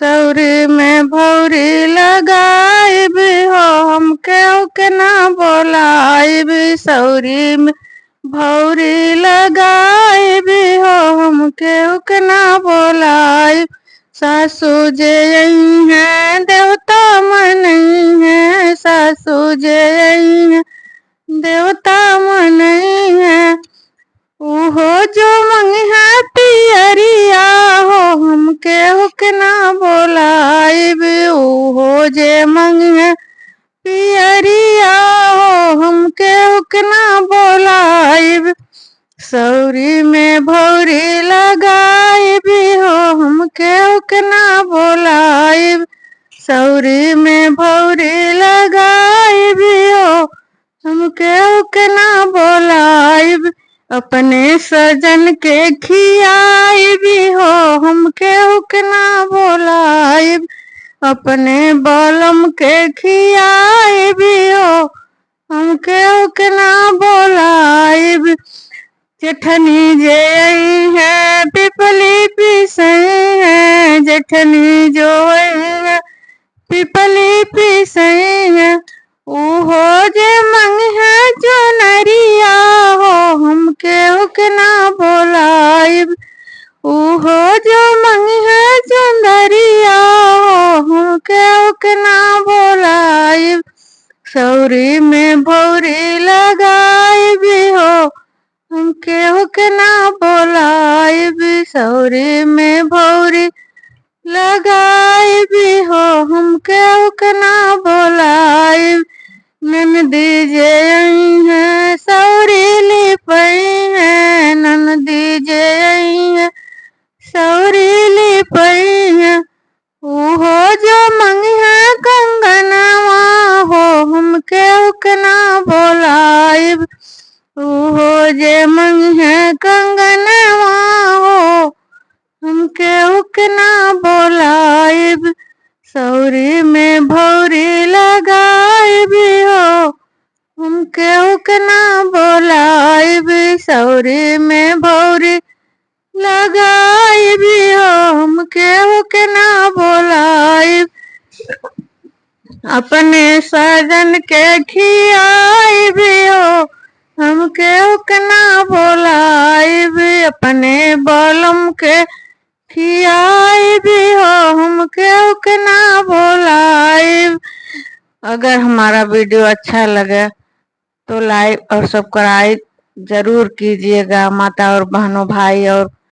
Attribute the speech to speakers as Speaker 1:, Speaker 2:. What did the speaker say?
Speaker 1: सौरी में भौरी लगाइब हो, हम केहू के ना बोलाइब। सौरी में भौरी लगाइब हो, हम केहू के ना बोलाइब। सासू जे आई हैं देवता मनई है, सासू जे आई हैं देवता मनई है। ओहो जो मंगिहा पियरिया हो, हम केहू के ना बोलाइब। ओहो जे मंगिहा पियरिया हो, हम केहू के ना बोलाइब। सौरी में भौरी लगाइब हो, हम केहू के ना बोलाइब। सौरी में भौरी लगाइब हो, हम केहू के ना बोलाइब। अपने सजन के खियाइब हो, हम केहू के ना बोलाइब। अपने बलम के खियाइब हो, हम केहू के ना बोलाइब। जेठनी जे आई है पिपली पिसई है, जेठनी जो आई है पिपली पिसई है। ओहो जे मंगिहा चुनरिया हो, हम केहू के ना बोलाइब। ओहो जो मंगिहा चुनरिया हो, हम केहू के ना बोलाइब। सौरी में भौरी लगाइब हो, हम केहू के ना बोलाइब। सौरी में भौरी लगाइब हो, हम केहू के ना बोलाइब। ननदी जे आई हैं सौरी लिपई है, ननदी जे आई हैं सौरी लिपई है। ओहो जो मंगिहा कंगनवा हो, हम केहू के ना बोलाइब। ओहो जे मंगिहा कंगनवा हो, हम केहू के ना बोलाइब। सौरी में भौरी लगाइब हो, हम केहू के ना बोलाइब। सौरी में भौरी लगाइब हो, हम केहू के ना बोलाइब। अपने सजन के खियाइब हो, हम केहू के ना बोलाइब। अपने बलम के खियाइब हो, हम केहू के ना बोलाइब। अगर हमारा वीडियो अच्छा लगे तो लाइक और सब्सक्राइब जरूर कीजिएगा। माता और बहनों, भाई और